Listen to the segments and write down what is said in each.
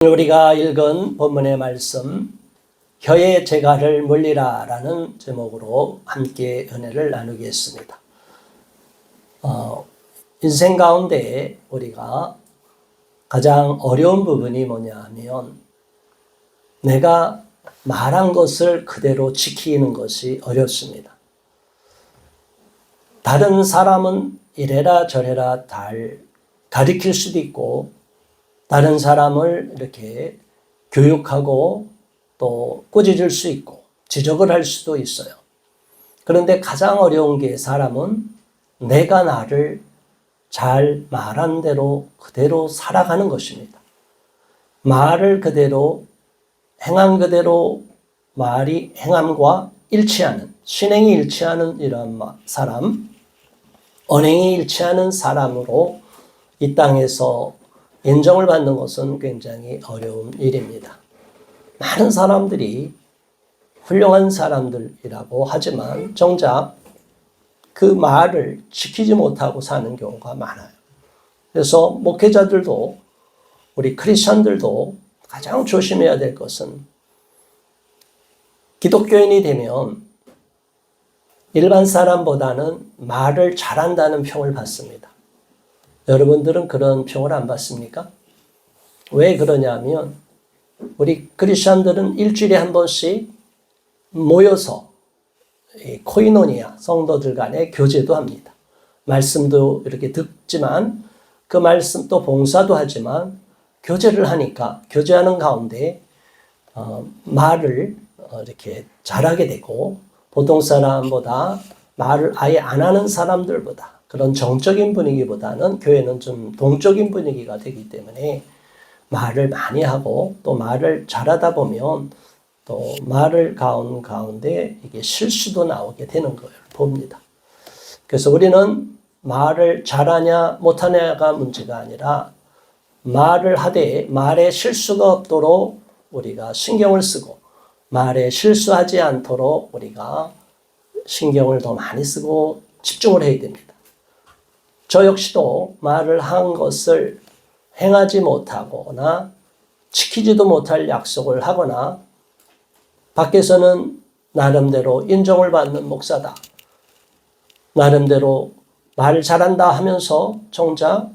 우리가 읽은 본문의 말씀 혀의 재갈을 물리라 라는 제목으로 함께 은혜를 나누겠습니다. 인생 가운데 우리가 가장 어려운 부분이 뭐냐 하면 내가 말한 것을 그대로 지키는 것이 어렵습니다. 다른 사람은 이래라 저래라 잘 가르칠 수도 있고 다른 사람을 이렇게 교육하고 또 꾸짖을 수 있고 지적을 할 수도 있어요. 그런데 가장 어려운 게 사람은 내가 나를 잘 말한 대로 그대로 살아가는 것입니다. 말을 그대로 행한 그대로 말이 행함과 일치하는 신행이 일치하는 이런 사람, 언행이 일치하는 사람으로 이 땅에서 인정을 받는 것은 굉장히 어려운 일입니다. 많은 사람들이 훌륭한 사람들이라고 하지만 정작 그 말을 지키지 못하고 사는 경우가 많아요. 그래서 목회자들도 우리 크리스천들도 가장 조심해야 될 것은 기독교인이 되면 일반 사람보다는 말을 잘한다는 평을 받습니다. 여러분들은 그런 평을 안 받습니까? 왜 그러냐면 우리 크리스천들은 일주일에 한 번씩 모여서 코이노니아 성도들 간의 교제도 합니다. 말씀도 이렇게 듣지만 그 말씀 또 봉사도 하지만 교제를 하니까 교제하는 가운데 말을 이렇게 잘하게 되고 보통 사람보다 말을 아예 안 하는 사람들보다 그런 정적인 분위기보다는 교회는 좀 동적인 분위기가 되기 때문에 말을 많이 하고 또 말을 잘하다 보면 또 말을 가운데 이게 실수도 나오게 되는 걸 봅니다. 그래서 우리는 말을 잘하냐 못하냐가 문제가 아니라 말을 하되 말에 실수가 없도록 우리가 신경을 쓰고 말에 실수하지 않도록 우리가 신경을 더 많이 쓰고 집중을 해야 됩니다. 저 역시도 말을 한 것을 행하지 못하거나 지키지도 못할 약속을 하거나 밖에서는 나름대로 인정을 받는 목사다. 나름대로 말 잘한다 하면서 정작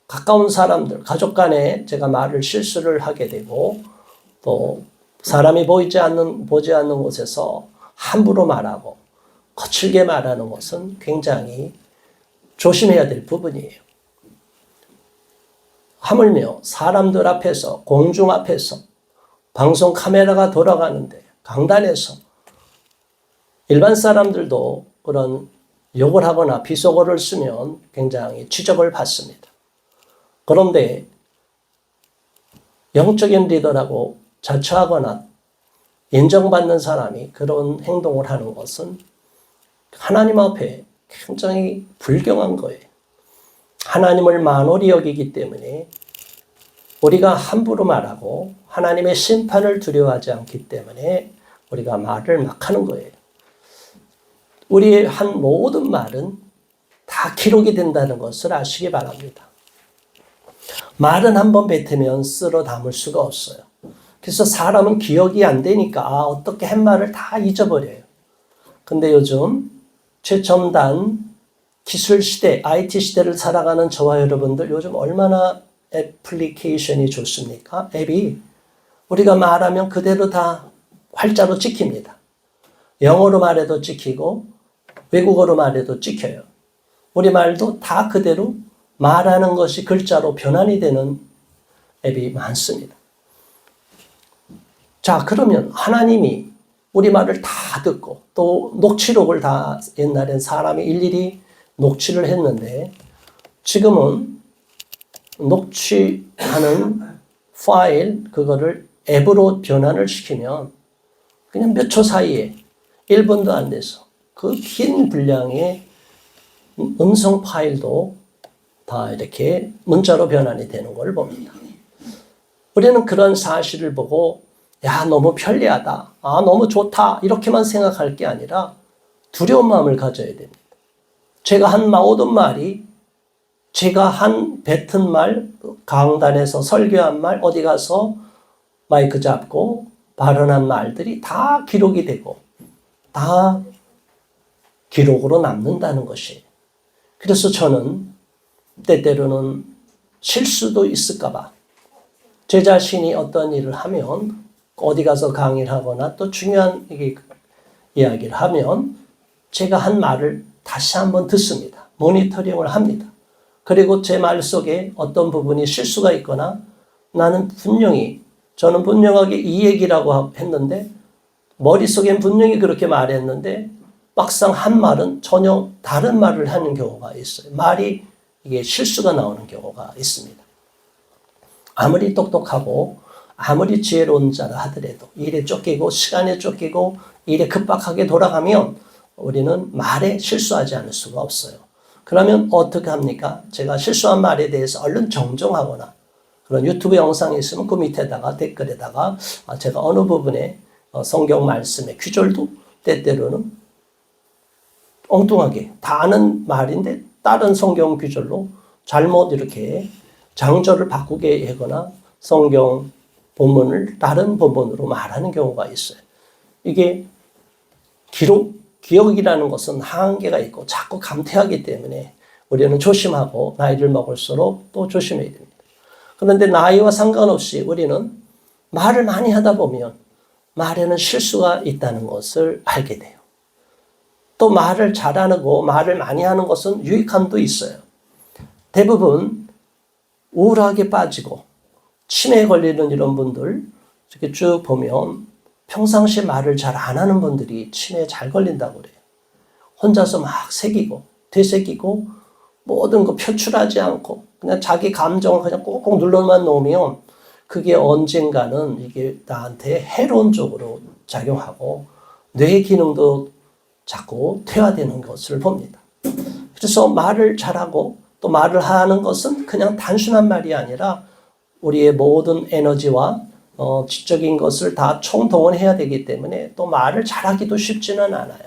가까운 사람들, 가족 간에 제가 말을 실수를 하게 되고 또 사람이 보지 않는 곳에서 함부로 말하고 거칠게 말하는 것은 굉장히 조심해야 될 부분이에요. 하물며 사람들 앞에서 공중 앞에서 방송 카메라가 돌아가는데 강단에서 일반 사람들도 그런 욕을 하거나 비속어를 쓰면 굉장히 지적을 받습니다. 그런데 영적인 리더라고 자처하거나 인정받는 사람이 그런 행동을 하는 것은 하나님 앞에 굉장히 불경한 거예요. 하나님을 만홀히 여기기 때문에 우리가 함부로 말하고 하나님의 심판을 두려워하지 않기 때문에 우리가 말을 막 하는 거예요. 우리의 한 모든 말은 다 기록이 된다는 것을 아시기 바랍니다. 말은 한번 뱉으면 쓸어 담을 수가 없어요. 그래서 사람은 기억이 안 되니까 어떻게 한 말을 다 잊어버려요. 근데 요즘 최첨단 기술 시대, IT 시대를 살아가는 저와 여러분들 요즘 얼마나 애플리케이션이 좋습니까? 앱이 우리가 말하면 그대로 다 활자로 찍힙니다. 영어로 말해도 찍히고 외국어로 말해도 찍혀요. 우리 말도 다 그대로 말하는 것이 글자로 변환이 되는 앱이 많습니다. 자, 그러면 하나님이 우리 말을 다 듣고 또 녹취록을 다 옛날엔 사람이 일일이 녹취를 했는데 지금은 녹취하는 파일 그거를 앱으로 변환을 시키면 그냥 몇 초 사이에 1분도 안 돼서 그 긴 분량의 음성 파일도 다 이렇게 문자로 변환이 되는 걸 봅니다. 우리는 그런 사실을 보고 야, 너무 편리하다. 아, 너무 좋다. 이렇게만 생각할 게 아니라 두려운 마음을 가져야 됩니다. 제가 한 모든 말이 제가 한 뱉은 말 강단에서 설교한 말, 어디 가서 마이크 잡고 발언한 말들이 다 기록이 되고 다 기록으로 남는다는 것이에요. 그래서 저는 때때로는 실수도 있을까봐 제 자신이 어떤 일을 하면 어디 가서 강의를 하거나 또 중요한 이야기를 하면 제가 한 말을 다시 한번 듣습니다. 모니터링을 합니다. 그리고 제 말 속에 어떤 부분이 실수가 있거나 저는 분명하게 이 얘기라고 했는데 머릿속엔 분명히 그렇게 말했는데 막상 한 말은 전혀 다른 말을 하는 경우가 있어요. 말이 이게 실수가 나오는 경우가 있습니다. 아무리 똑똑하고 아무리 지혜로운 자라 하더라도 일에 쫓기고 시간에 쫓기고 일에 급박하게 돌아가면 우리는 말에 실수하지 않을 수가 없어요. 그러면 어떻게 합니까? 제가 실수한 말에 대해서 얼른 정정하거나 그런 유튜브 영상이 있으면 그 밑에다가 댓글에다가 제가 어느 부분에 성경 말씀의 귀절도 때때로는 엉뚱하게 다 아는 말인데 다른 성경 귀절로 잘못 이렇게 장절을 바꾸게 하거나 성경 본문을 다른 본문으로 말하는 경우가 있어요. 이게 기억이라는 것은 한계가 있고 자꾸 감퇴하기 때문에 우리는 조심하고 나이를 먹을수록 또 조심해야 됩니다. 그런데 나이와 상관없이 우리는 말을 많이 하다 보면 말에는 실수가 있다는 것을 알게 돼요. 또 말을 잘하고 말을 많이 하는 것은 유익함도 있어요. 대부분 우울하게 빠지고 치매에 걸리는 이런 분들 이렇게 쭉 보면 평상시에 말을 잘 안 하는 분들이 치매에 잘 걸린다고 그래요. 혼자서 막 새기고 되새기고 모든 거 표출하지 않고 그냥 자기 감정을 그냥 꾹꾹 눌러만 놓으면 그게 언젠가는 이게 나한테 해로운 쪽으로 작용하고 뇌 기능도 자꾸 퇴화되는 것을 봅니다. 그래서 말을 잘하고 또 말을 하는 것은 그냥 단순한 말이 아니라 우리의 모든 에너지와 지적인 것을 다 총동원해야 되기 때문에 또 말을 잘하기도 쉽지는 않아요.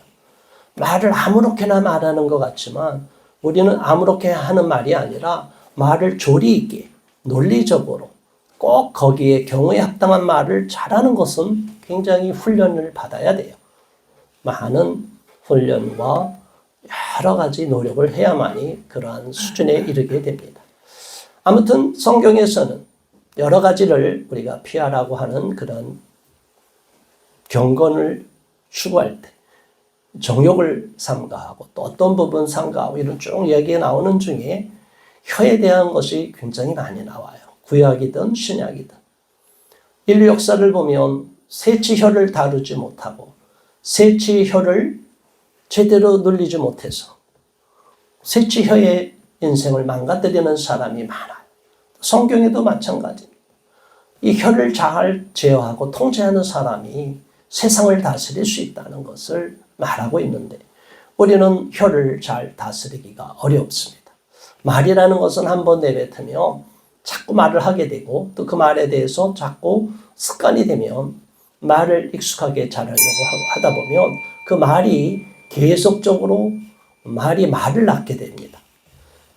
말을 아무렇게나 말하는 것 같지만 우리는 아무렇게 하는 말이 아니라 말을 조리 있게 논리적으로 꼭 거기에 경우에 합당한 말을 잘하는 것은 굉장히 훈련을 받아야 돼요. 많은 훈련과 여러 가지 노력을 해야만이 그러한 수준에 이르게 됩니다. 아무튼 성경에서는 여러 가지를 우리가 피하라고 하는 그런 경건을 추구할 때 정욕을 삼가하고 또 어떤 부분 삼가하고 이런 쭉 얘기가 나오는 중에 혀에 대한 것이 굉장히 많이 나와요. 구약이든 신약이든. 인류 역사를 보면 새치혀를 다루지 못하고 새치혀를 제대로 눌리지 못해서 새치혀의 인생을 망가뜨리는 사람이 많아요. 성경에도 마찬가지입니다. 이 혀를 잘 제어하고 통제하는 사람이 세상을 다스릴 수 있다는 것을 말하고 있는데 우리는 혀를 잘 다스리기가 어렵습니다. 말이라는 것은 한번 내뱉으면 자꾸 말을 하게 되고 또 그 말에 대해서 자꾸 습관이 되면 말을 익숙하게 잘하려고 하다 보면 그 말이 계속적으로 말을 낳게 됩니다.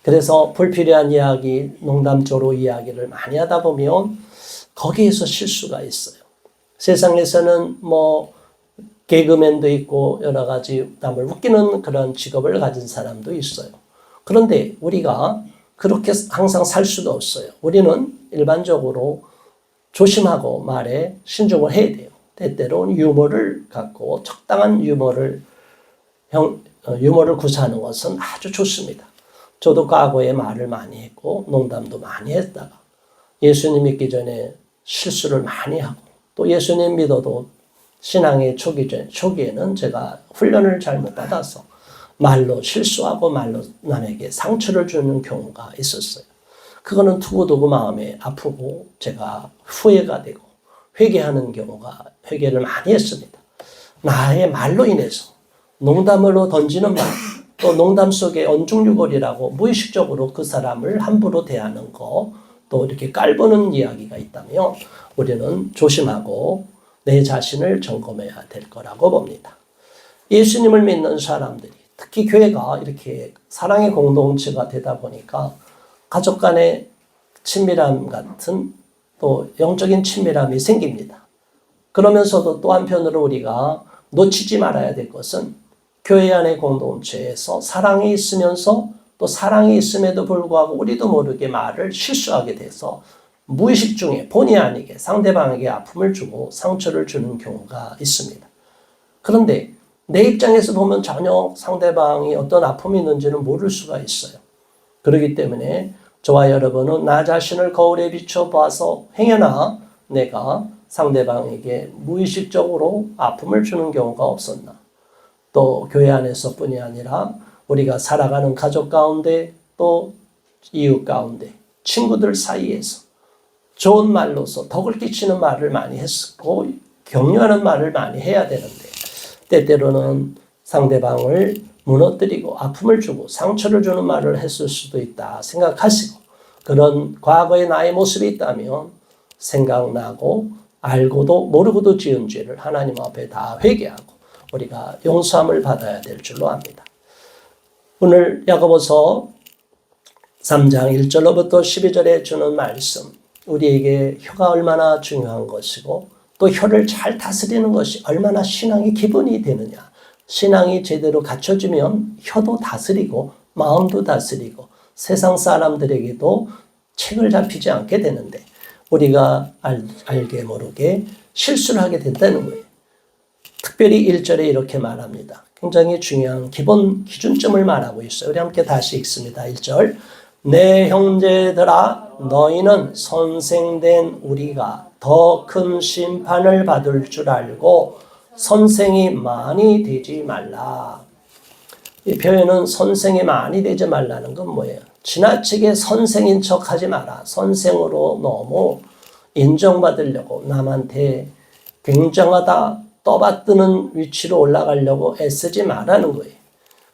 그래서 불필요한 이야기, 농담조로 이야기를 많이 하다 보면 거기에서 실수가 있어요. 세상에서는 개그맨도 있고 여러 가지 남을 웃기는 그런 직업을 가진 사람도 있어요. 그런데 우리가 그렇게 항상 살 수도 없어요. 우리는 일반적으로 조심하고 말에 신중을 해야 돼요. 때때로는 유머를 갖고 적당한 유머를 구사하는 것은 아주 좋습니다. 저도 과거에 말을 많이 했고 농담도 많이 했다가 예수님 믿기 전에 실수를 많이 하고 또 예수님 믿어도 신앙의 초기에는 제가 훈련을 잘못 받아서 말로 실수하고 말로 남에게 상처를 주는 경우가 있었어요. 그거는 두고두고 마음에 아프고 제가 후회가 되고 회개를 많이 했습니다. 나의 말로 인해서 농담으로 던지는 말, 또 농담 속에 언중유골이라고 무의식적으로 그 사람을 함부로 대하는 거, 또 이렇게 깔보는 이야기가 있다면 우리는 조심하고 내 자신을 점검해야 될 거라고 봅니다. 예수님을 믿는 사람들이 특히 교회가 이렇게 사랑의 공동체가 되다 보니까 가족 간에 친밀함 같은 또 영적인 친밀함이 생깁니다. 그러면서도 또 한편으로 우리가 놓치지 말아야 될 것은 교회 안의 공동체에서 사랑이 있으면서 또 사랑이 있음에도 불구하고 우리도 모르게 말을 실수하게 돼서 무의식 중에 본의 아니게 상대방에게 아픔을 주고 상처를 주는 경우가 있습니다. 그런데 내 입장에서 보면 전혀 상대방이 어떤 아픔이 있는지는 모를 수가 있어요. 그렇기 때문에 저와 여러분은 나 자신을 거울에 비춰봐서 행여나 내가 상대방에게 무의식적으로 아픔을 주는 경우가 없었나. 또 교회 안에서뿐이 아니라 우리가 살아가는 가족 가운데 또 이웃 가운데 친구들 사이에서 좋은 말로서 덕을 끼치는 말을 많이 했고 격려하는 말을 많이 해야 되는데 때때로는 상대방을 무너뜨리고 아픔을 주고 상처를 주는 말을 했을 수도 있다 생각하시고 그런 과거의 나의 모습이 있다면 생각나고 알고도 모르고도 지은 죄를 하나님 앞에 다 회개하고 우리가 용서함을 받아야 될 줄로 압니다. 오늘 야고보서 3장 1절로부터 12절에 주는 말씀 우리에게 혀가 얼마나 중요한 것이고 또 혀를 잘 다스리는 것이 얼마나 신앙의 기본이 되느냐. 신앙이 제대로 갖춰지면 혀도 다스리고 마음도 다스리고 세상 사람들에게도 책을 잡히지 않게 되는데 우리가 알게 모르게 실수를 하게 된다는 거예요. 특별히 1절에 이렇게 말합니다. 굉장히 중요한 기본 기준점을 말하고 있어요. 우리 함께 다시 읽습니다. 1절 내 형제들아 너희는 선생된 우리가 더 큰 심판을 받을 줄 알고 선생이 많이 되지 말라. 이 표현은 선생이 많이 되지 말라는 건 뭐예요? 지나치게 선생인 척 하지 마라. 선생으로 너무 인정받으려고 남한테 굉장하다 떠받드는 위치로 올라가려고 애쓰지 말라는 거예요.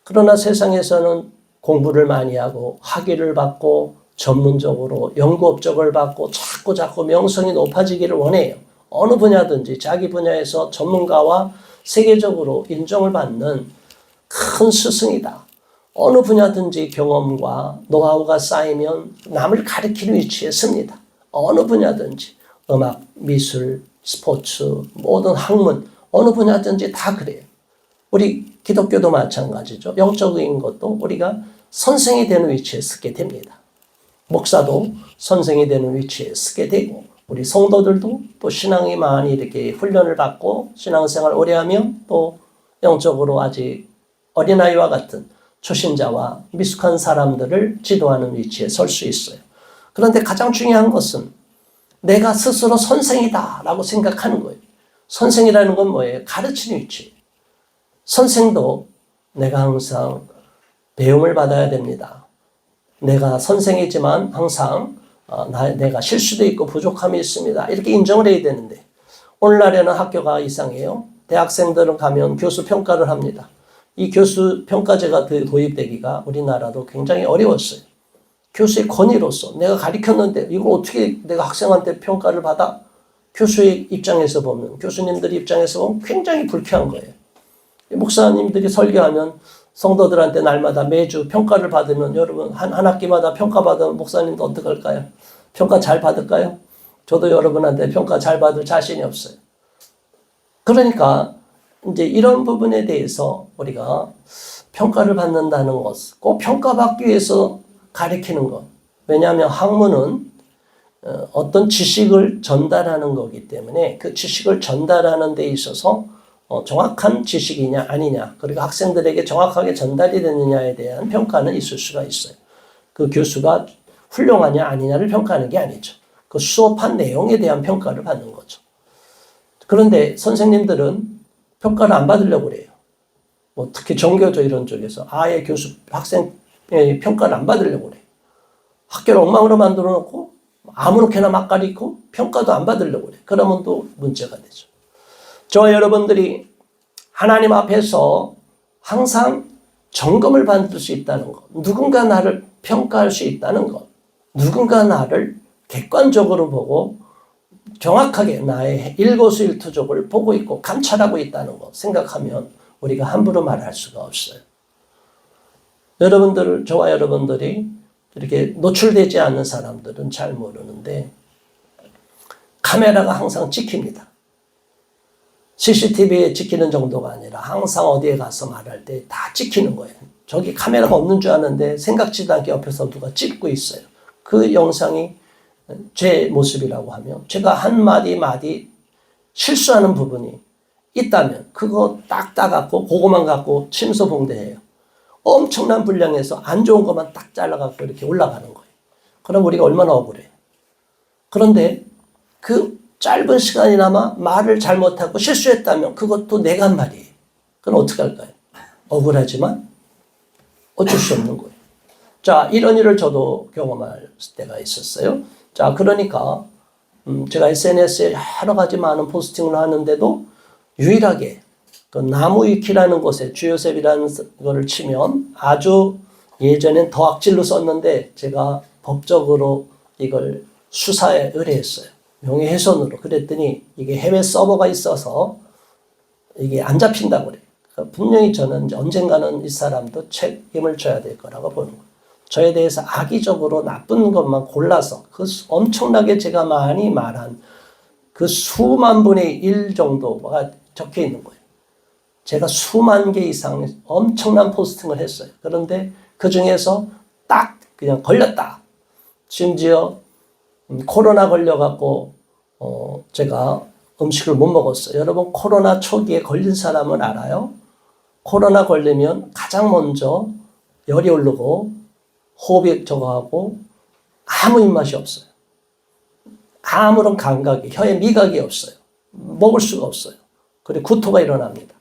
그러나 세상에서는 공부를 많이 하고 학위를 받고 전문적으로 연구 업적을 받고 자꾸 명성이 높아지기를 원해요. 어느 분야든지 자기 분야에서 전문가와 세계적으로 인정을 받는 큰 스승이다. 어느 분야든지 경험과 노하우가 쌓이면 남을 가리키는 위치에 섭니다. 어느 분야든지 음악, 미술, 스포츠, 모든 학문 어느 분야든지 다 그래요. 우리 기독교도 마찬가지죠. 영적인 것도 우리가 선생이 되는 위치에 서게 됩니다. 목사도 선생이 되는 위치에 서게 되고 우리 성도들도 또 신앙이 많이 이렇게 훈련을 받고 신앙생활 오래 하면 또 영적으로 아직 어린아이와 같은 초신자와 미숙한 사람들을 지도하는 위치에 설 수 있어요. 그런데 가장 중요한 것은 내가 스스로 선생이다 라고 생각하는 거예요. 선생이라는 건 뭐예요? 가르치는 위치. 선생도 내가 항상 배움을 받아야 됩니다. 내가 선생이지만 항상 내가 실수도 있고 부족함이 있습니다. 이렇게 인정을 해야 되는데 오늘날에는 학교가 이상해요. 대학생들은 가면 교수 평가를 합니다. 이 교수 평가제가 도입되기가 우리나라도 굉장히 어려웠어요. 교수의 권위로서 내가 가르쳤는데 이걸 어떻게 내가 학생한테 평가를 받아? 교수의 입장에서 보면 교수님들 입장에서 보면 굉장히 불쾌한 거예요. 목사님들이 설교하면 성도들한테 날마다 매주 평가를 받으면 여러분 한 학기마다 평가받으면 목사님도 어떡할까요? 평가 잘 받을까요? 저도 여러분한테 평가 잘 받을 자신이 없어요. 그러니까 이제 이런 부분에 대해서 우리가 평가를 받는다는 것, 꼭 평가받기 위해서 가르치는 것. 왜냐하면 학문은 어떤 지식을 전달하는 거기 때문에 그 지식을 전달하는 데 있어서 정확한 지식이냐 아니냐 그리고 학생들에게 정확하게 전달이 되느냐에 대한 평가는 있을 수가 있어요. 그 교수가 훌륭하냐 아니냐를 평가하는 게 아니죠. 그 수업한 내용에 대한 평가를 받는 거죠. 그런데 선생님들은 평가를 안 받으려고 그래요. 뭐 특히 종교조 이런 쪽에서 아예 학생의 평가를 안 받으려고 그래요. 학교를 엉망으로 만들어 놓고 아무렇게나 막 가리고 평가도 안 받으려고 그래요. 그러면 또 문제가 되죠. 저와 여러분들이 하나님 앞에서 항상 점검을 받을 수 있다는 것, 누군가 나를 평가할 수 있다는 것, 누군가 나를 객관적으로 보고 정확하게 나의 일거수일투족을 보고 있고 감찰하고 있다는 것 생각하면 우리가 함부로 말할 수가 없어요. 저와 여러분들이 이렇게 노출되지 않는 사람들은 잘 모르는데 카메라가 항상 찍힙니다. CCTV에 찍히는 정도가 아니라 항상 어디에 가서 말할 때 다 찍히는 거예요. 저기 카메라가 없는 줄 아는데 생각지도 않게 옆에서 누가 찍고 있어요. 그 영상이 제 모습이라고 하면 제가 한마디 실수하는 부분이 있다면 그거 딱 따갖고 그거만 갖고 침소봉대해요. 엄청난 분량에서 안 좋은 것만 딱 잘라갖고 이렇게 올라가는 거예요. 그럼 우리가 얼마나 억울해요. 그런데 그 짧은 시간이나마 말을 잘못하고 실수했다면 그것도 내가 한 말이에요. 그럼 어떻게 할까요? 억울하지만 어쩔 수 없는 거예요. 자, 이런 일을 저도 경험할 때가 있었어요. 자, 그러니까 제가 SNS에 여러 가지 많은 포스팅을 하는데도 유일하게 그 나무위키라는 곳에 주요셉이라는 거를 치면 아주 예전엔 더 악질로 썼는데 제가 법적으로 이걸 수사에 의뢰했어요. 명예훼손으로. 그랬더니 이게 해외 서버가 있어서 이게 안 잡힌다고 그래요. 그러니까 분명히 저는 이제 언젠가는 이 사람도 책임을 져야 될 거라고 보는 거예요. 저에 대해서 악의적으로 나쁜 것만 골라서 그 엄청나게 제가 많이 말한 그 수만 분의 1 정도가 적혀 있는 거예요. 제가 수만 개 이상 엄청난 포스팅을 했어요. 그런데 그 중에서 딱 그냥 걸렸다. 심지어 코로나 걸려갖고 제가 음식을 못 먹었어요. 여러분 코로나 초기에 걸린 사람은 알아요? 코로나 걸리면 가장 먼저 열이 오르고 호흡이 저거하고 아무 입맛이 없어요. 아무런 감각이, 혀에 미각이 없어요. 먹을 수가 없어요. 그리고 구토가 일어납니다.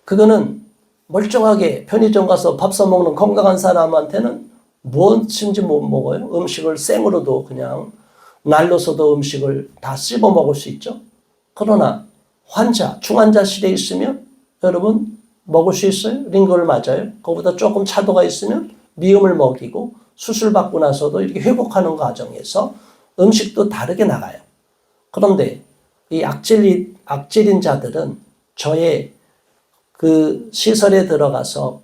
그거는 멀쩡하게 편의점 가서 밥 사먹는 건강한 사람한테는 무엇인지 못 먹어요. 음식을 생으로도 그냥 날로서도 음식을 다 씹어 먹을 수 있죠. 그러나 환자, 중환자실에 있으면 여러분 먹을 수 있어요? 링거를 맞아요. 그거보다 조금 차도가 있으면 미음을 먹이고 수술받고 나서도 이렇게 회복하는 과정에서 음식도 다르게 나가요. 그런데 이 악질인 자들은 저의 그 시설에 들어가서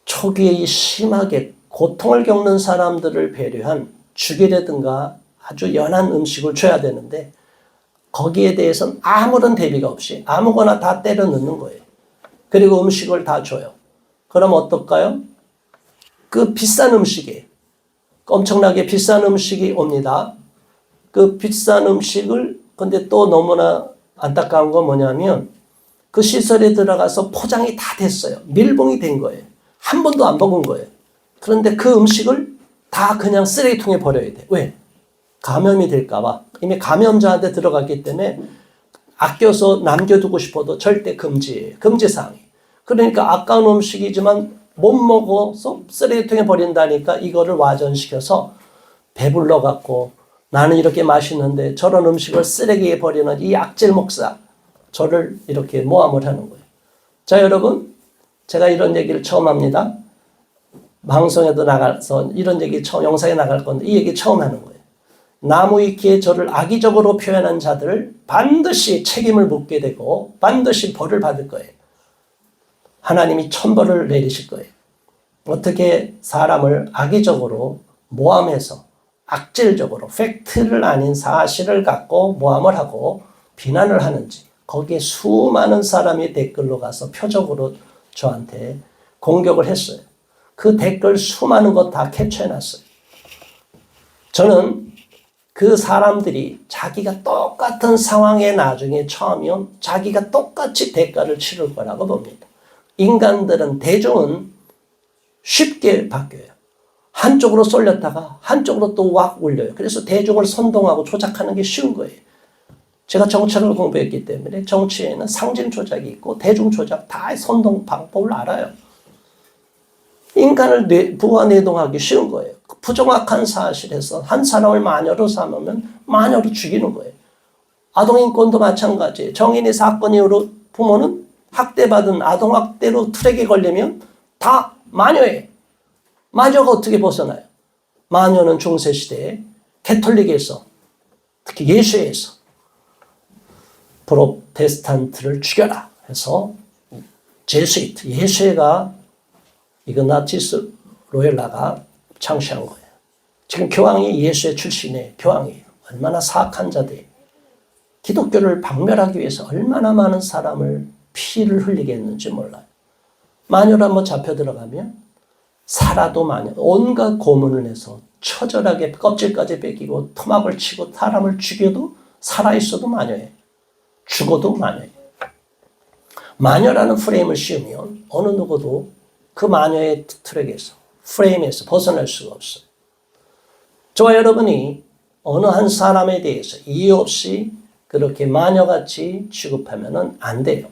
초기에 심하게 고통을 겪는 사람들을 배려한 죽이라든가 아주 연한 음식을 줘야 되는데 거기에 대해서는 아무런 대비가 없이 아무거나 다 때려 넣는 거예요. 그리고 음식을 다 줘요. 그럼 어떨까요? 그 비싼 음식이 엄청나게 비싼 음식이 옵니다. 그 비싼 음식을 근데 또 너무나 안타까운 건 뭐냐면 그 시설에 들어가서 포장이 다 됐어요. 밀봉이 된 거예요. 한 번도 안 먹은 거예요. 그런데 그 음식을 다 그냥 쓰레기통에 버려야 돼. 왜? 감염이 될까 봐. 이미 감염자한테 들어갔기 때문에 아껴서 남겨두고 싶어도 절대 금지예요. 금지사항이. 그러니까 아까운 음식이지만 못 먹어서 쓰레기통에 버린다니까 이거를 와전시켜서 배불러 갖고 나는 이렇게 맛있는데 저런 음식을 쓰레기에 버리는 이 악질 목사 저를 이렇게 모함을 하는 거예요. 자, 여러분, 제가 이런 얘기를 처음 합니다. 방송에도 나가서 이런 얘기 처음 영상에 나갈 건데 이 얘기 처음 하는 거예요. 나무위키에 저를 악의적으로 표현한 자들을 반드시 책임을 묻게 되고 반드시 벌을 받을 거예요. 하나님이 천벌을 내리실 거예요. 어떻게 사람을 악의적으로 모함해서 악질적으로 팩트를 아닌 사실을 갖고 모함을 하고 비난을 하는지 거기에 수많은 사람이 댓글로 가서 표적으로 저한테 공격을 했어요. 그 댓글 수많은 것 다 캡처해놨어요. 저는 그 사람들이 자기가 똑같은 상황에 나중에 처하면 자기가 똑같이 대가를 치를 거라고 봅니다. 인간들은 대중은 쉽게 바뀌어요. 한쪽으로 쏠렸다가 한쪽으로 또 왁 올려요. 그래서 대중을 선동하고 조작하는 게 쉬운 거예요. 제가 정치학을 공부했기 때문에 정치에는 상징 조작이 있고 대중 조작 다 선동 방법을 알아요. 인간을 부화내동하기 쉬운 거예요. 부정확한 사실에서 한 사람을 마녀로 삼으면 마녀로 죽이는 거예요. 아동인권도 마찬가지예요. 정인이 사건 이후로 부모는 학대받은 아동학대로 트랙에 걸리면 다 마녀예요. 마녀가 어떻게 벗어나요? 마녀는 중세시대에 개톨릭에서 특히 예수에서 프로테스탄트를 죽여라 해서 제수이트, 예수회가 이그나티스 로엘라가 창시한 거예요. 지금 교황이 예수의 출신의 교황이에요. 얼마나 사악한 자들이 기독교를 박멸하기 위해서 얼마나 많은 사람을 피를 흘리게 했는지 몰라요. 마녀를 한번 잡혀 들어가면 살아도 마녀, 온갖 고문을 해서 처절하게 껍질까지 뺏기고 토막을 치고 사람을 죽여도 살아있어도 마녀예요. 죽어도 마녀예요. 마녀라는 프레임을 씌우면 어느 누구도 그 마녀의 트랙에서, 프레임에서 벗어날 수가 없어요. 저와 여러분이 어느 한 사람에 대해서 이유 없이 그렇게 마녀같이 취급하면 안 돼요.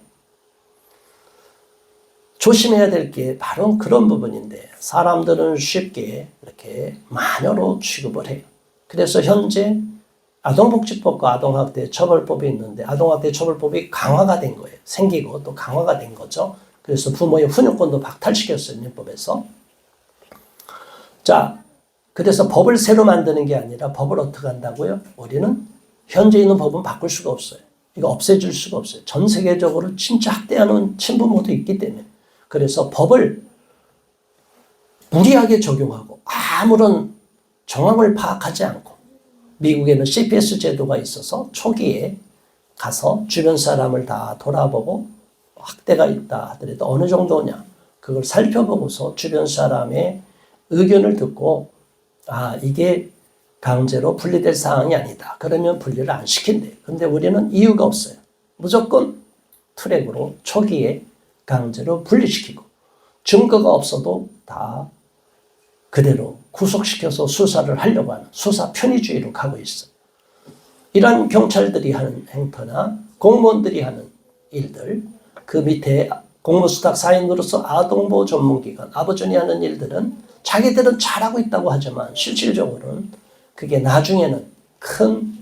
조심해야 될 게 바로 그런 부분인데 사람들은 쉽게 이렇게 마녀로 취급을 해요. 그래서 현재 아동복지법과 아동학대 처벌법이 있는데 아동학대 처벌법이 강화가 된 거예요. 생기고 또 강화가 된 거죠. 그래서 부모의 훈육권도 박탈시켰어요. 민법에서. 자, 그래서 법을 새로 만드는 게 아니라 법을 어떻게 한다고요? 우리는 현재 있는 법은 바꿀 수가 없어요. 이거 없애줄 수가 없어요. 전 세계적으로 진짜 학대하는 친부모도 있기 때문에. 그래서 법을 무리하게 적용하고 아무런 정황을 파악하지 않고 미국에는 CPS 제도가 있어서 초기에 가서 주변 사람을 다 돌아보고 학대가 있다 하더라도 어느 정도냐 그걸 살펴보고서 주변 사람의 의견을 듣고 이게 강제로 분리될 사항이 아니다. 그러면 분리를 안 시킨대. 근데 우리는 이유가 없어요. 무조건 트랙으로 초기에 강제로 분리시키고 증거가 없어도 다 그대로 구속시켜서 수사를 하려고 하는 수사 편의주의로 가고 있어요. 이런 경찰들이 하는 행태나 공무원들이 하는 일들, 그 밑에 공무수탁 사인으로서 아동보호 전문기관, 아버존이 하는 일들은 자기들은 잘하고 있다고 하지만 실질적으로는 그게 나중에는 큰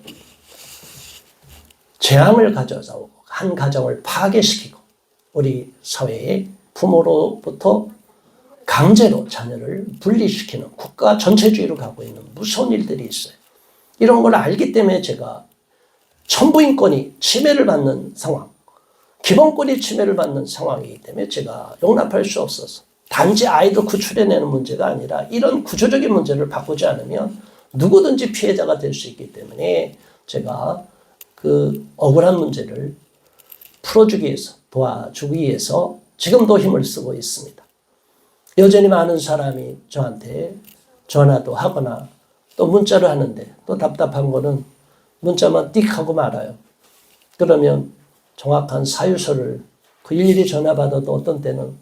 재앙을 가져다 오고 한 가정을 파괴시키고 우리 사회의 부모로부터 강제로 자녀를 분리시키는 국가 전체주의로 가고 있는 무서운 일들이 있어요. 이런 걸 알기 때문에 제가 천부인권이 침해를 받는 상황, 기본권이 침해를 받는 상황이기 때문에 제가 용납할 수 없어서 단지 아이도 구출해내는 문제가 아니라 이런 구조적인 문제를 바꾸지 않으면 누구든지 피해자가 될 수 있기 때문에 제가 그 억울한 문제를 풀어주기 위해서 도와주기 위해서 지금도 힘을 쓰고 있습니다. 여전히 많은 사람이 저한테 전화도 하거나 또 문자를 하는데 또 답답한 거는 문자만 띡 하고 말아요. 그러면 정확한 사유서를 그 일일이 전화 받아도 어떤 때는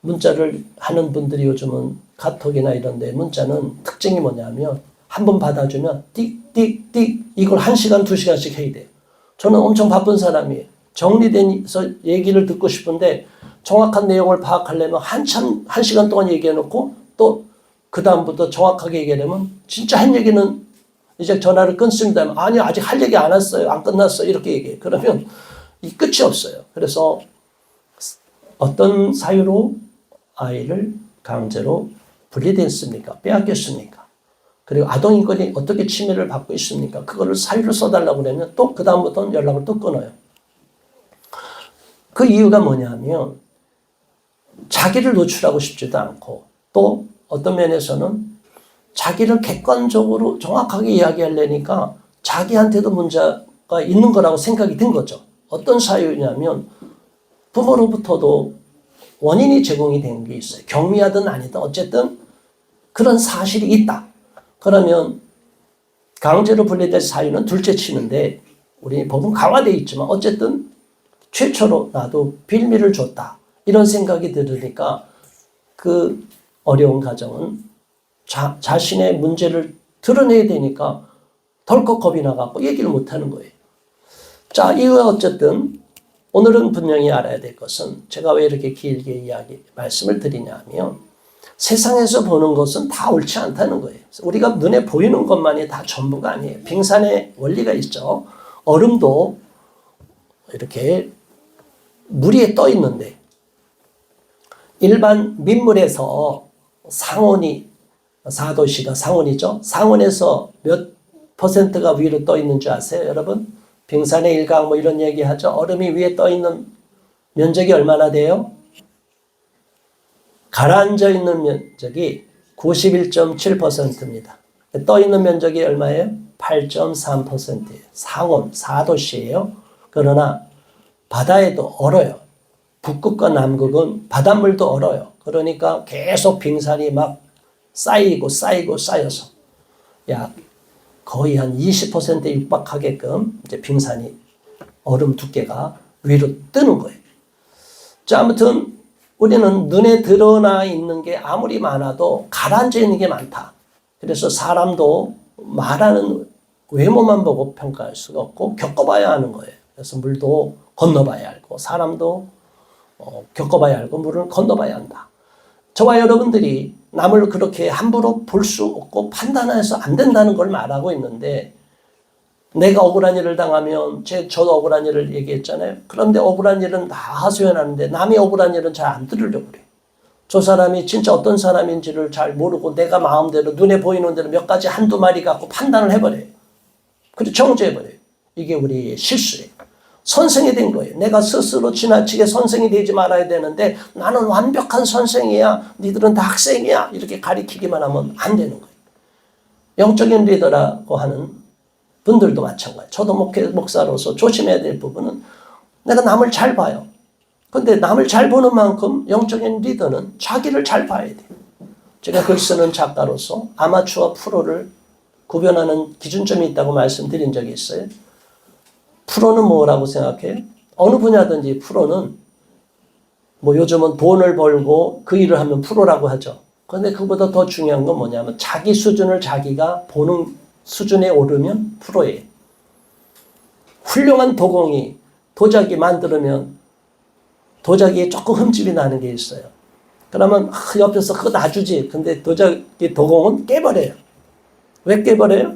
문자를 하는 분들이 요즘은 카톡이나 이런 데 문자는 특징이 뭐냐면 한 번 받아주면 띡띡띡 이걸 1시간 2시간씩 해야 돼요. 저는 엄청 바쁜 사람이에요. 정리돼서 얘기를 듣고 싶은데 정확한 내용을 파악하려면 한참 1시간 동안 얘기해놓고 또 그 다음부터 정확하게 얘기하려면 진짜 한 얘기는 이제 전화를 끊습니다. 아니 아직 할 얘기 안 했어요. 안 끝났어요. 이렇게 얘기해요. 그러면 이 끝이 없어요. 그래서 어떤 사유로 아이를 강제로 분리됐습니까? 빼앗겼습니까? 그리고 아동인권이 어떻게 침해를 받고 있습니까? 그거를 사유로 써달라고 그러면 또 그 다음부터는 연락을 또 끊어요. 그 이유가 뭐냐면 자기를 노출하고 싶지도 않고 또 어떤 면에서는 자기를 객관적으로 정확하게 이야기하려니까 자기한테도 문제가 있는 거라고 생각이 든 거죠. 어떤 사유냐면 부모로부터도 원인이 제공이 된 게 있어요. 경미하든 아니든 어쨌든 그런 사실이 있다. 그러면 강제로 분리될 사유는 둘째 치는데 우리 법은 강화되어 있지만 어쨌든 최초로 나도 빌미를 줬다. 이런 생각이 들으니까 그 어려운 가정은 자신의 문제를 드러내야 되니까 덜컥 겁이 나갖고 얘기를 못하는 거예요. 자, 이거 어쨌든 오늘은 분명히 알아야 될 것은 제가 왜 이렇게 길게 말씀을 드리냐 하면 세상에서 보는 것은 다 옳지 않다는 거예요. 우리가 눈에 보이는 것만이 다 전부가 아니에요. 빙산의 원리가 있죠. 얼음도 이렇게 물 위에 떠 있는데 일반 민물에서 상온이 4도씨가 상온이죠. 상온에서 몇 퍼센트가 위로 떠 있는 줄 아세요, 여러분? 빙산의 일각 뭐 이런 얘기 하죠. 얼음이 위에 떠 있는 면적이 얼마나 돼요? 가라앉아 있는 면적이 91.7%입니다. 떠 있는 면적이 얼마예요? 8.3%예요. 상온, 4도시예요. 그러나 바다에도 얼어요. 북극과 남극은 바닷물도 얼어요. 그러니까 계속 빙산이 막 쌓여서 약 거의 한 20%에 육박하게끔 이제 빙산이 얼음 두께가 위로 뜨는 거예요. 자, 아무튼 우리는 눈에 드러나 있는 게 아무리 많아도 가라앉아 있는 게 많다. 그래서 사람도 말하는 외모만 보고 평가할 수가 없고 겪어봐야 하는 거예요. 그래서 물도 건너봐야 알고 사람도 겪어봐야 알고 물을 건너봐야 한다. 저와 여러분들이 남을 그렇게 함부로 볼 수 없고 판단해서 안 된다는 걸 말하고 있는데 내가 억울한 일을 당하면 저도 억울한 일을 얘기했잖아요. 그런데 억울한 일은 다 하소연하는데 남이 억울한 일은 잘 안 들으려고 그래요. 저 사람이 진짜 어떤 사람인지를 잘 모르고 내가 마음대로 눈에 보이는 대로 몇 가지 한두 마디 갖고 판단을 해버려요. 그리고 정죄해버려요. 이게 우리의 실수예요. 선생이 된 거예요. 내가 스스로 지나치게 선생이 되지 말아야 되는데 나는 완벽한 선생이야. 니들은 다 학생이야. 이렇게 가리키기만 하면 안 되는 거예요. 영적인 리더라고 하는 분들도 마찬가지예요. 저도 목사로서 조심해야 될 부분은 내가 남을 잘 봐요. 근데 남을 잘 보는 만큼 영적인 리더는 자기를 잘 봐야 돼요. 제가 글 쓰는 작가로서 아마추어 프로를 구별하는 기준점이 있다고 말씀드린 적이 있어요. 프로는 뭐라고 생각해요? 어느 분야든지 프로는 뭐 요즘은 돈을 벌고 그 일을 하면 프로라고 하죠. 그런데 그보다 더 중요한 건 뭐냐면 자기 수준을 자기가 보는 수준에 오르면 프로예요. 훌륭한 도공이 도자기 만들면 도자기에 조금 흠집이 나는 게 있어요. 그러면 옆에서 그거 놔주지. 근데 도자기 도공은 깨버려요. 왜 깨버려요?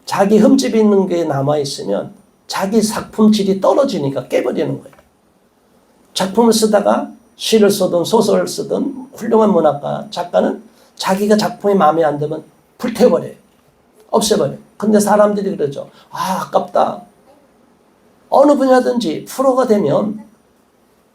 자기 흠집이 있는 게 남아있으면 자기 작품 질이 떨어지니까 깨버리는 거예요. 작품을 쓰다가 시를 쓰든 소설을 쓰든 훌륭한 문학가, 작가는 자기가 작품이 마음에 안 들면 불태워버려요. 없애버려요. 근데 사람들이 그러죠. 아깝다. 어느 분야든지 프로가 되면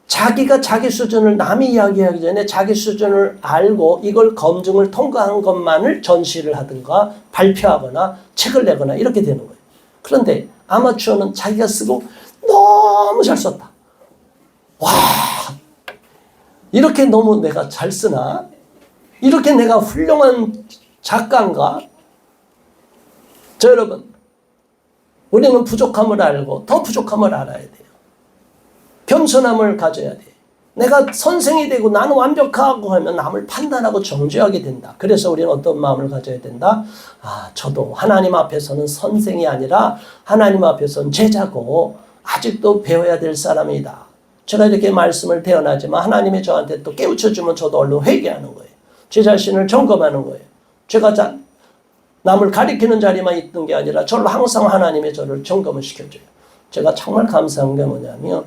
자기가 자기 수준을 남이 이야기하기 전에 자기 수준을 알고 이걸 검증을 통과한 것만을 전시를 하든가 발표하거나 책을 내거나 이렇게 되는 거예요. 그런데 아마추어는 자기가 쓰고 너무 잘 썼다. 와, 이렇게 너무 내가 잘 쓰나? 이렇게 내가 훌륭한 작가인가? 저 여러분, 우리는 부족함을 알고 더 부족함을 알아야 돼요. 겸손함을 가져야 돼요. 내가 선생이 되고 나는 완벽하고 하면 남을 판단하고 정죄하게 된다. 그래서 우리는 어떤 마음을 가져야 된다? 저도 하나님 앞에서는 선생이 아니라 하나님 앞에서는 제자고 아직도 배워야 될 사람이다. 제가 이렇게 말씀을 대언하지만 하나님이 저한테 또 깨우쳐주면 저도 얼른 회개하는 거예요. 제 자신을 점검하는 거예요. 제가 남을 가리키는 자리만 있는 게 아니라 저를 항상 하나님이 저를 점검을 시켜줘요. 제가 정말 감사한 게 뭐냐면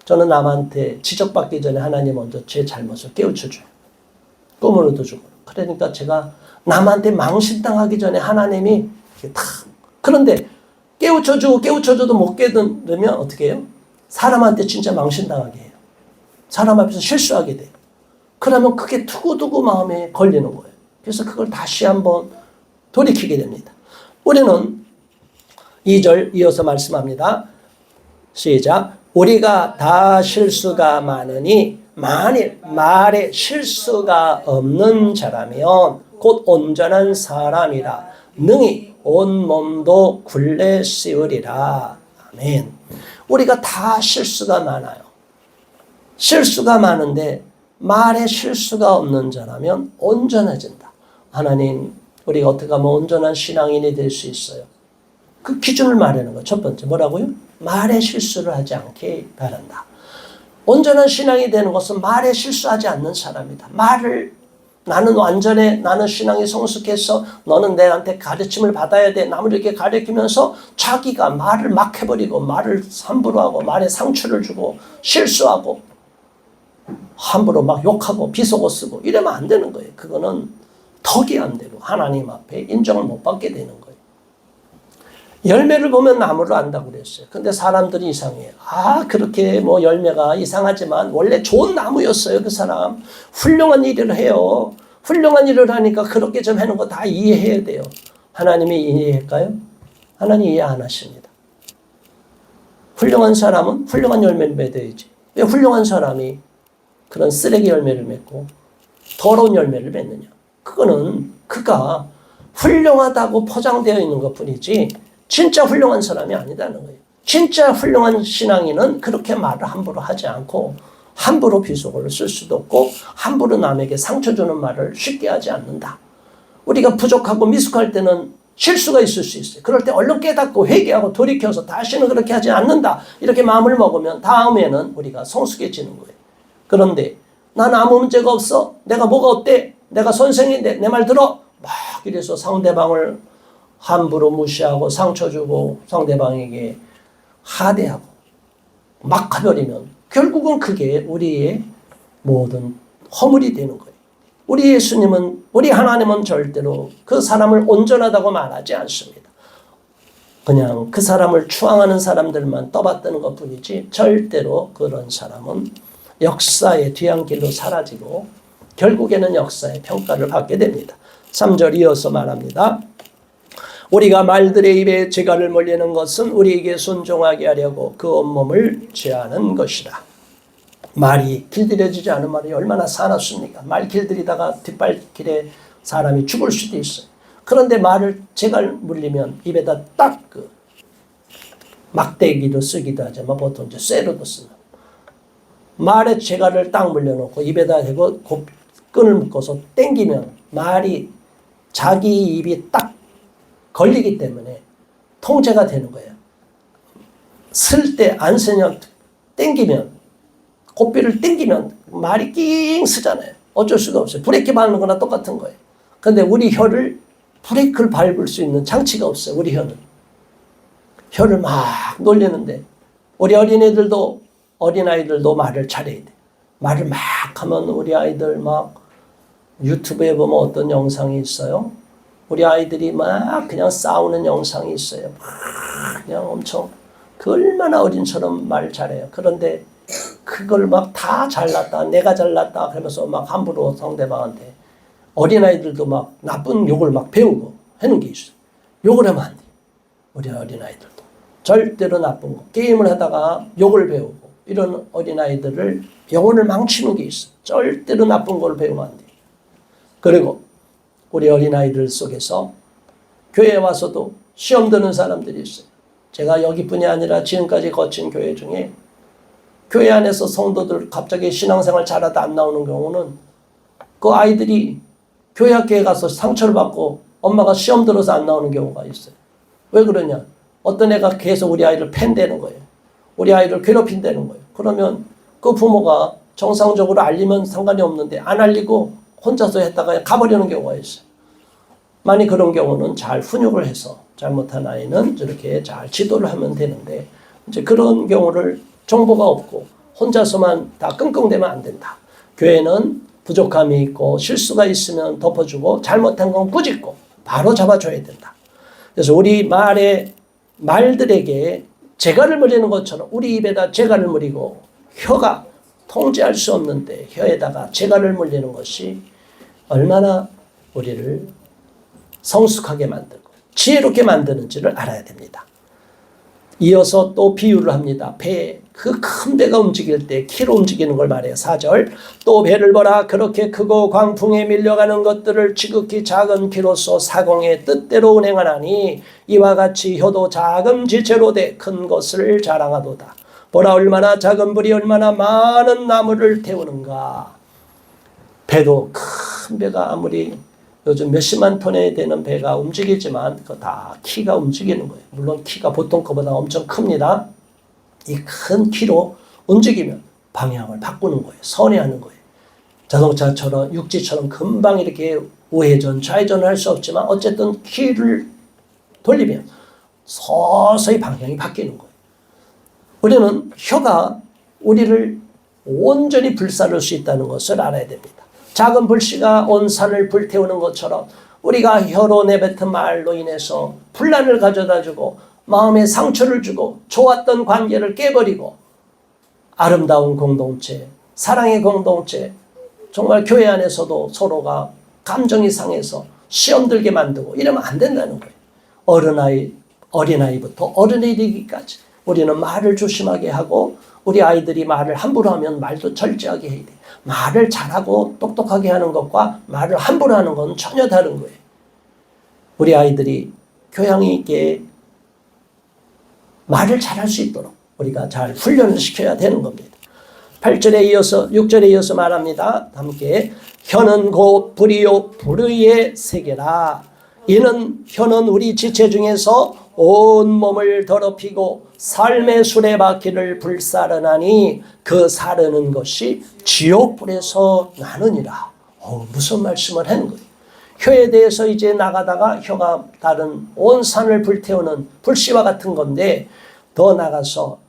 저는 남한테 지적받기 전에 하나님 먼저 제 잘못을 깨우쳐줘요. 꿈으로도 주고. 그러니까 제가 남한테 망신당하기 전에 하나님이 이렇게 탁. 그런데 깨우쳐줘도 못 깨달으면 어떻게 해요? 사람한테 진짜 망신당하게 해요. 사람 앞에서 실수하게 돼요. 그러면 그게 두고두고 마음에 걸리는 거예요. 그래서 그걸 다시 한번 돌이키게 됩니다. 우리는 2절 이어서 말씀합니다. 시작. 우리가 다 실수가 많으니 만일 말에 실수가 없는 자라면 곧 온전한 사람이라 능히 온 몸도 굴레 씌우리라. 아멘. 우리가 다 실수가 많아요. 실수가 많은데 말에 실수가 없는 자라면 온전해진다. 하나님, 우리가 어떻게 하면 온전한 신앙인이 될 수 있어요? 그 기준을 말하는 거예요. 첫 번째 뭐라고요? 말에 실수를 하지 않게 바란다. 온전한 신앙이 되는 것은 말에 실수하지 않는 사람이다. 나는 완전해, 나는 신앙이 성숙해서 너는 내한테 가르침을 받아야 돼. 남을 이렇게 가르치면서 자기가 말을 막 해버리고 말을 함부로 하고 말에 상처를 주고 실수하고 함부로 막 욕하고 비속어 쓰고 이러면 안 되는 거예요. 그거는 덕이 안 되고 하나님 앞에 인정을 못 받게 되는 거예요. 열매를 보면 나무를 안다고 그랬어요. 근데 사람들이 이상해요. 그렇게 열매가 이상하지만 원래 좋은 나무였어요. 그 사람 훌륭한 일을 해요. 훌륭한 일을 하니까 그렇게 좀 하는 거 다 이해해야 돼요. 하나님이 이해할까요? 하나님 이해 안 하십니다. 훌륭한 사람은 훌륭한 열매를 맺어야지. 왜 훌륭한 사람이 그런 쓰레기 열매를 맺고 더러운 열매를 맺느냐? 그거는 그가 훌륭하다고 포장되어 있는 것뿐이지 진짜 훌륭한 사람이 아니다는 거예요. 진짜 훌륭한 신앙인은 그렇게 말을 함부로 하지 않고 함부로 비속어를 쓸 수도 없고 함부로 남에게 상처 주는 말을 쉽게 하지 않는다. 우리가 부족하고 미숙할 때는 실수가 있을 수 있어요. 그럴 때 얼른 깨닫고 회개하고 돌이켜서 다시는 그렇게 하지 않는다. 이렇게 마음을 먹으면 다음에는 우리가 성숙해지는 거예요. 그런데 난 아무 문제가 없어. 내가 뭐가 어때? 내가 선생인데 내 말 들어. 막 이래서 상대방을 함부로 무시하고 상처 주고 상대방에게 하대하고 막 가버리면 결국은 그게 우리의 모든 허물이 되는 거예요. 우리 예수님은, 우리 하나님은 절대로 그 사람을 온전하다고 말하지 않습니다. 그냥 그 사람을 추앙하는 사람들만 떠받드는 것 뿐이지 절대로 그런 사람은 역사의 뒤안길로 사라지고 결국에는 역사의 평가를 받게 됩니다. 3절 이어서 말합니다. 우리가 말들의 입에 재갈을 몰리는 것은 우리에게 순종하게 하려고 그 온몸을 제하는 것이다. 말이 길들여지지 않은 말이 얼마나 사납습니까? 말 길들이다가 뒷발길에 사람이 죽을 수도 있어요. 그런데 말을 재갈 물리면 입에다 딱 그 막대기로 쓰기도 하지만 보통 이제 쇠로도 쓰는 말에 재갈을 딱 물려놓고 입에다 대고 끈을 묶어서 당기면 말이 자기 입이 딱 걸리기 때문에 통제가 되는 거예요. 쓸 때 안 쓰면 당기면 고삐를 당기면 말이 낑 쓰잖아요. 어쩔 수가 없어요. 브레이크 밟는 거나 똑같은 거예요. 근데 우리 혀를 브레이크를 밟을 수 있는 장치가 없어요. 우리 혀는. 혀를 막 놀리는데 우리 어린아이들도 말을 잘해야 돼. 말을 막 하면 우리 아이들 막 유튜브에 보면 어떤 영상이 있어요. 우리 아이들이 막 그냥 싸우는 영상이 있어요. 막 그냥 엄청 그 얼마나 어린처럼 말 잘해요. 그런데 그걸 막 다 잘났다, 내가 잘났다 그러면서 막 함부로 상대방한테 어린아이들도 막 나쁜 욕을 막 배우고 하는 게 있어요. 욕을 하면 안 돼. 우리 어린아이들도. 절대로 나쁜 거. 게임을 하다가 욕을 배우고 이런 어린아이들을 영혼을 망치는 게 있어요. 절대로 나쁜 걸 배우면 안 돼. 그리고 우리 어린아이들 속에서 교회에 와서도 시험 드는 사람들이 있어요. 제가 여기뿐이 아니라 지금까지 거친 교회 중에 교회 안에서 성도들 갑자기 신앙생활 잘하다 안 나오는 경우는 그 아이들이 교회 학교에 가서 상처를 받고 엄마가 시험 들어서 안 나오는 경우가 있어요. 왜 그러냐? 어떤 애가 계속 우리 아이를 팬대는 거예요. 우리 아이를 괴롭힌다는 거예요. 그러면 그 부모가 정상적으로 알리면 상관이 없는데 안 알리고 혼자서 했다가 가버리는 경우가 있어요. 만약 그런 경우는 잘 훈육을 해서 잘못한 아이는 저렇게 잘 지도를 하면 되는데 이제 그런 경우를 정보가 없고 혼자서만 다 끙끙대면 안 된다. 교회는 부족함이 있고 실수가 있으면 덮어주고 잘못한 건 꾸짖고 바로 잡아줘야 된다. 그래서 우리 말들에게 재갈을 물리는 것처럼 우리 입에다 재갈을 물리고 혀가 통제할 수 없는데 혀에다가 재갈을 물리는 것이 얼마나 우리를 성숙하게 만들고 지혜롭게 만드는지를 알아야 됩니다. 이어서 또 비유를 합니다. 배, 그 큰 배가 움직일 때 키로 움직이는 걸 말해요. 4절. 또 배를 보라. 그렇게 크고 광풍에 밀려가는 것들을 지극히 작은 키로서 사공의 뜻대로 운행하나니 이와 같이 혀도 작은 지체로 돼 큰 것을 자랑하도다. 보라 얼마나 작은 불이 얼마나 많은 나무를 태우는가. 배도 큰 배가 아무리 요즘 몇십만 톤에 되는 배가 움직이지만 그거 다 키가 움직이는 거예요. 물론 키가 보통 것보다 엄청 큽니다. 이 큰 키로 움직이면 방향을 바꾸는 거예요. 선회하는 거예요. 자동차처럼 육지처럼 금방 이렇게 우회전, 좌회전을 할 수 없지만 어쨌든 키를 돌리면 서서히 방향이 바뀌는 거예요. 우리는 혀가 우리를 온전히 불사를 수 있다는 것을 알아야 됩니다. 작은 불씨가 온 산을 불태우는 것처럼 우리가 혀로 내뱉은 말로 인해서 분란을 가져다주고 마음에 상처를 주고 좋았던 관계를 깨버리고 아름다운 공동체, 사랑의 공동체, 정말 교회 안에서도 서로가 감정이 상해서 시험 들게 만들고 이러면 안 된다는 거예요. 어린아이부터 어른이 되기까지 우리는 말을 조심하게 하고 우리 아이들이 말을 함부로 하면 말도 절제하게 해야 돼. 말을 잘하고 똑똑하게 하는 것과 말을 함부로 하는 건 전혀 다른 거예요. 우리 아이들이 교양 있게 말을 잘할 수 있도록 우리가 잘 훈련을 시켜야 되는 겁니다. 8절에 이어서 6절에 이어서 말합니다. 함께 혀는 곧 불이요 불의의 세계라. 이는 혀는 우리 지체 중에서 온 몸을 더럽히고 삶의 수레바퀴를 불사르나니 그 사르는 것이 지옥불에서 나느니라. 무슨 말씀을 하는 거예요? 혀에 대해서 이제 나가다가 혀가 다른 온 산을 불태우는 불씨와 같은 건데 더 나가서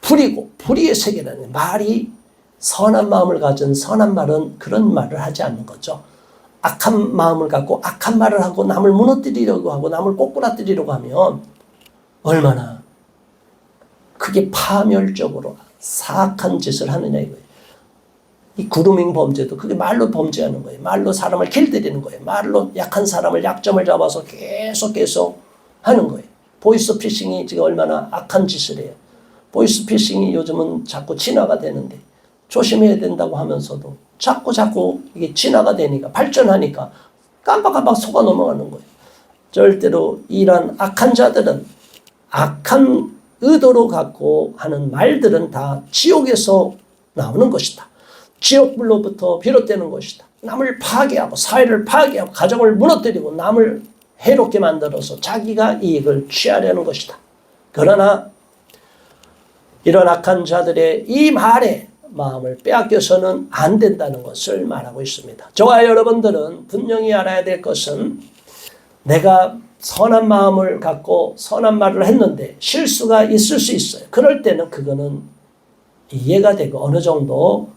불이고 불의의 세계라는 말이 선한 마음을 가진 선한 말은 그런 말을 하지 않는 거죠. 악한 마음을 갖고 악한 말을 하고 남을 무너뜨리려고 하고 남을 꼬꾸라뜨리려고 하면 얼마나 그게 파멸적으로 사악한 짓을 하느냐 이거예요. 이 그루밍 범죄도 그게 말로 범죄하는 거예요. 말로 사람을 길들이는 거예요. 말로 약한 사람을 약점을 잡아서 계속 하는 거예요. 보이스피싱이 지금 얼마나 악한 짓을 해요. 보이스피싱이 요즘은 자꾸 진화가 되는데 조심해야 된다고 하면서도 자꾸 이게 진화가 되니까 발전하니까 깜빡깜빡 속아 넘어가는 거예요. 절대로 이런 악한 자들은 악한 의도로 갖고 하는 말들은 다 지옥에서 나오는 것이다. 지옥불로부터 비롯되는 것이다. 남을 파괴하고 사회를 파괴하고 가정을 무너뜨리고 남을 해롭게 만들어서 자기가 이익을 취하려는 것이다. 그러나 이런 악한 자들의 이 말에 마음을 빼앗겨서는 안 된다는 것을 말하고 있습니다. 저와 여러분들은 분명히 알아야 될 것은 내가 선한 마음을 갖고 선한 말을 했는데 실수가 있을 수 있어요. 그럴 때는 그거는 이해가 되고 어느 정도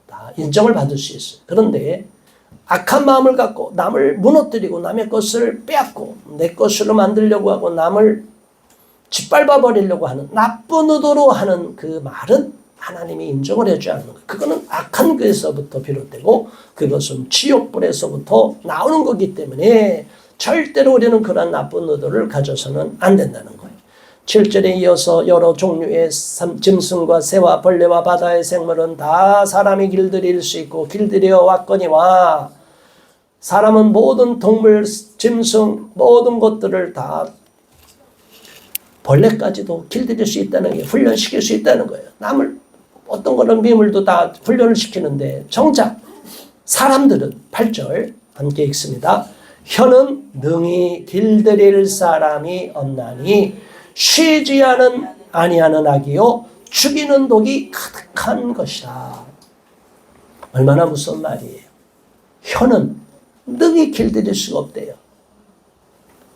다 인정을 받을 수 있어요. 그런데 악한 마음을 갖고 남을 무너뜨리고 남의 것을 빼앗고 내 것으로 만들려고 하고 남을 짓밟아 버리려고 하는 나쁜 의도로 하는 그 말은 하나님이 인정을 해주지 않는 거예요. 그거는 악한 것에서부터 비롯되고 그것은 지옥불에서부터 나오는 거기 때문에 절대로 우리는 그런 나쁜 의도를 가져서는 안 된다는 거예요. 7절에 이어서 여러 종류의 짐승과 새와 벌레와 바다의 생물은 다 사람이 길들일 수 있고 길들여 왔거니와 사람은 모든 동물, 짐승, 모든 것들을 다 벌레까지도 길들일 수 있다는 게 훈련시킬 수 있다는 거예요. 남을 어떤 거는 미물도 다 훈련을 시키는데 정작 사람들은 8절 함께 읽습니다. 혀는 능히 길들일 사람이 없나니 쉬지 아니하는 악이요 죽이는 독이 가득한 것이라. 얼마나 무서운 말이에요. 혀는 능히 길들일 수가 없대요.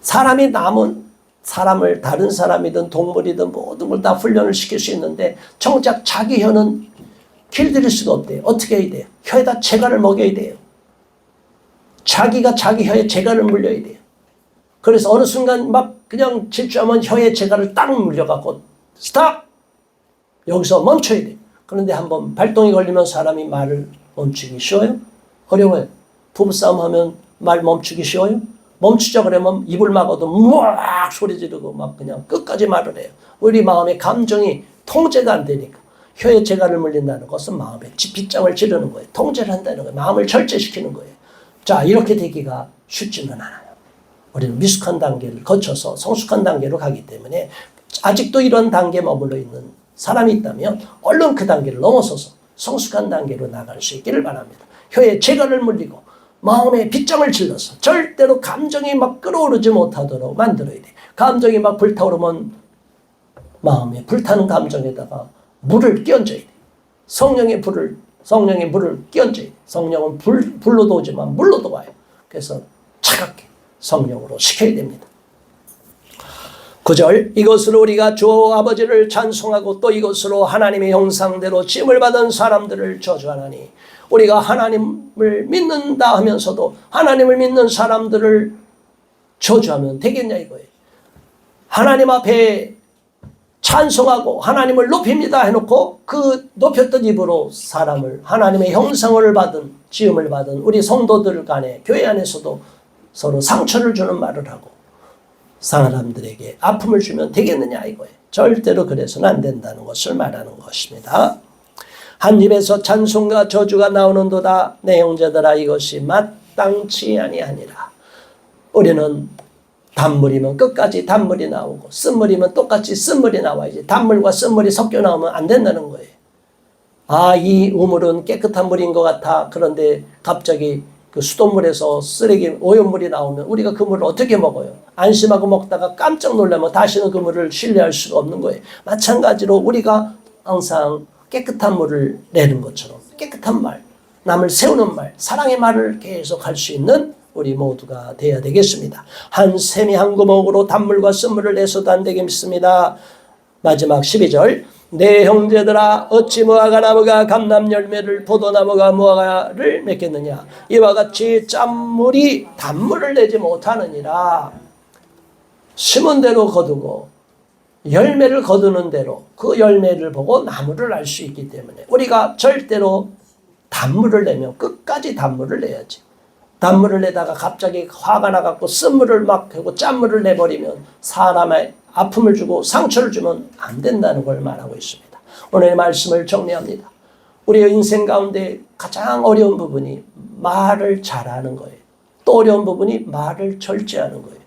사람이 남은 사람을 다른 사람이든 동물이든 모든 걸 다 훈련을 시킬 수 있는데 정작 자기 혀는 길들일 수가 없대요. 어떻게 해야 돼요? 혀에다 재갈을 먹여야 돼요. 자기가 자기 혀에 재갈을 물려야 돼요. 그래서 어느 순간 막 그냥 질주하면 혀에 재갈을 딱 물려갖고 스탑! 여기서 멈춰야 돼요. 그런데 한번 발동이 걸리면 사람이 말을 멈추기 쉬워요? 어려워요. 부부싸움 하면 말 멈추기 쉬워요? 멈추자 그러면 입을 막아도 무악 소리 지르고 막 그냥 끝까지 말을 해요. 우리 마음의 감정이 통제가 안 되니까. 혀에 재갈을 물린다는 것은 마음에 빗장을 지르는 거예요. 통제를 한다는 거예요. 마음을 절제시키는 거예요. 자, 이렇게 되기가 쉽지는 않아요. 우리는 미숙한 단계를 거쳐서 성숙한 단계로 가기 때문에 아직도 이런 단계에 머물러 있는 사람이 있다면 얼른 그 단계를 넘어서서 성숙한 단계로 나갈 수 있기를 바랍니다. 혀에 재갈을 물리고 마음에 빗장을 질러서 절대로 감정이 막 끌어오르지 못하도록 만들어야 돼. 감정이 막 불타오르면 마음에 불타는 감정에다가 물을 끼얹어야 돼. 성령의 물을 끼얹어야 돼. 성령은 불로도 오지만 물로도 와요. 그래서 차갑게 성령으로 시켜야 됩니다. 9절 이것으로 우리가 주 아버지를 찬송하고 또 이것으로 하나님의 형상대로 지음을 받은 사람들을 저주하나니 우리가 하나님을 믿는다 하면서도 하나님을 믿는 사람들을 저주하면 되겠냐 이거예요. 하나님 앞에 찬송하고 하나님을 높입니다 해놓고 그 높였던 입으로 사람을 하나님의 형상을 받은 지음을 받은 우리 성도들 간에 교회 안에서도 서로 상처를 주는 말을 하고 사람들에게 아픔을 주면 되겠느냐 이거예요. 절대로 그래서는 안 된다는 것을 말하는 것입니다. 한 입에서 찬송과 저주가 나오는도다. 내 형제들아 이것이 마땅치 아니하니라. 우리는 단물이면 끝까지 단물이 나오고 쓴물이면 똑같이 쓴물이 나와야지. 단물과 쓴물이 섞여 나오면 안 된다는 거예요. 아, 이 우물은 깨끗한 물인 것 같아. 그런데 갑자기 그 수돗물에서 쓰레기 오염물이 나오면 우리가 그 물을 어떻게 먹어요? 안심하고 먹다가 깜짝 놀라면 다시는 그 물을 신뢰할 수가 없는 거예요. 마찬가지로 우리가 항상 깨끗한 물을 내는 것처럼 깨끗한 말, 남을 세우는 말, 사랑의 말을 계속 할 수 있는 우리 모두가 되어야 되겠습니다. 한 샘이 한 구멍으로 단물과 쓴물을 내서도 안 되겠습니다. 마지막 12절. 내 형제들아 어찌 무화과 나무가 감람 열매를 포도나무가 무화과를 맺겠느냐. 이와 같이 짠물이 단물을 내지 못하느니라. 심은 대로 거두고 열매를 거두는 대로 그 열매를 보고 나무를 알 수 있기 때문에 우리가 절대로 단물을 내면 끝까지 단물을 내야지. 단물을 내다가 갑자기 화가 나갖고 쓴물을 막 하고 짠물을 내버리면 사람의 아픔을 주고 상처를 주면 안 된다는 걸 말하고 있습니다. 오늘의 말씀을 정리합니다. 우리의 인생 가운데 가장 어려운 부분이 말을 잘하는 거예요. 또 어려운 부분이 말을 절제하는 거예요.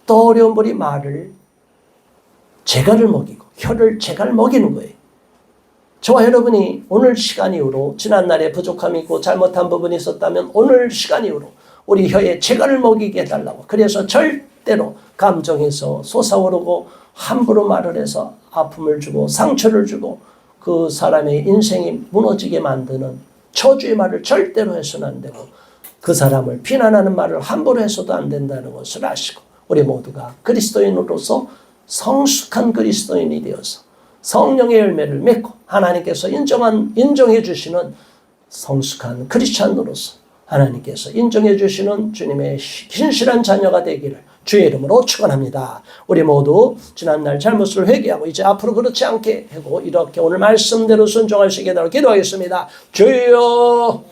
또 어려운 부분이 말을 재갈을 먹이고 혀를 재갈 먹이는 거예요. 저와 여러분이 오늘 시간 이후로 지난날에 부족함이 있고 잘못한 부분이 있었다면 오늘 시간 이후로 우리 혀에 재갈을 먹이게 해달라고. 그래서 절대로 감정에서 솟아오르고 함부로 말을 해서 아픔을 주고 상처를 주고 그 사람의 인생이 무너지게 만드는 저주의 말을 절대로 해서는 안 되고 그 사람을 비난하는 말을 함부로 해서도 안 된다는 것을 아시고 우리 모두가 그리스도인으로서 성숙한 그리스도인이 되어서 성령의 열매를 맺고 하나님께서 인정해 주시는 성숙한 크리스찬으로서 하나님께서 인정해 주시는 주님의 신실한 자녀가 되기를 주의 이름으로 축원합니다. 우리 모두 지난날 잘못을 회개하고 이제 앞으로 그렇지 않게 하고 이렇게 오늘 말씀대로 순종할 수 있게 되도록 기도하겠습니다. 주여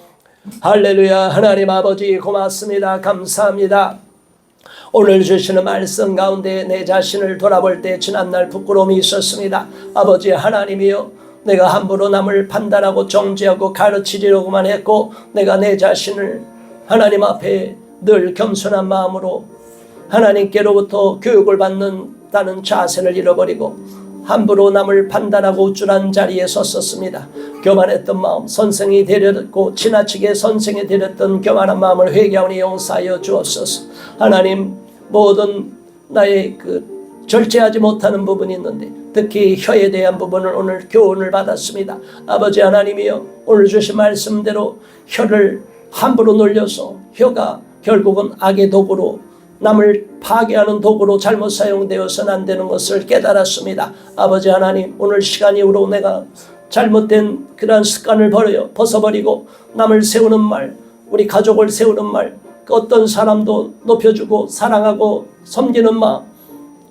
할렐루야. 하나님 아버지 고맙습니다. 감사합니다. 오늘 주시는 말씀 가운데 내 자신을 돌아볼 때 지난날 부끄러움이 있었습니다. 아버지 하나님이여, 내가 함부로 남을 판단하고 정죄하고 가르치려고만 했고 내가 내 자신을 하나님 앞에 늘 겸손한 마음으로 하나님께로부터 교육을 받는다는 자세를 잃어버리고 함부로 남을 판단하고 우쭐한 자리에 섰었습니다. 교만했던 마음, 선생이 되렸고 지나치게 선생이 되렸던 교만한 마음을 회개하오니 용서하여 주옵소서. 하나님, 모든 나의 절제하지 못하는 부분이 있는데 특히 혀에 대한 부분을 오늘 교훈을 받았습니다. 아버지 하나님이여, 오늘 주신 말씀대로 혀를 함부로 놀려서 혀가 결국은 악의 도구로 남을 파괴하는 도구로 잘못 사용되어서는 안 되는 것을 깨달았습니다. 아버지 하나님, 오늘 시간 이후로 내가 잘못된 그러한 습관을 벗어버리고 남을 세우는 말, 우리 가족을 세우는 말, 어떤 사람도 높여주고 사랑하고 섬기는 마음,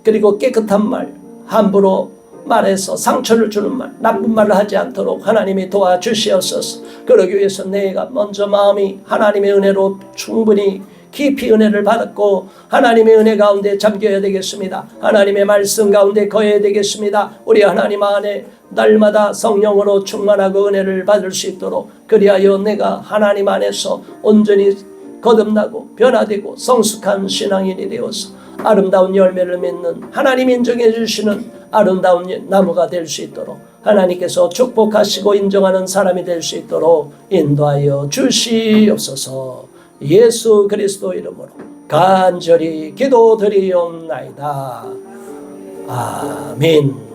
그리고 깨끗한 말, 함부로 말해서 상처를 주는 말, 나쁜 말을 하지 않도록 하나님이 도와주시옵소서. 그러기 위해서 내가 먼저 마음이 하나님의 은혜로 충분히 깊이 은혜를 받았고 하나님의 은혜 가운데 잠겨야 되겠습니다. 하나님의 말씀 가운데 거해야 되겠습니다. 우리 하나님 안에 날마다 성령으로 충만하고 은혜를 받을 수 있도록, 그리하여 내가 하나님 안에서 온전히 거듭나고 변화되고 성숙한 신앙인이 되어서 아름다운 열매를 맺는, 하나님 인정해 주시는 아름다운 나무가 될 수 있도록 하나님께서 축복하시고 인정하는 사람이 될 수 있도록 인도하여 주시옵소서. 예수 그리스도 이름으로 간절히 기도드리옵나이다. 아멘.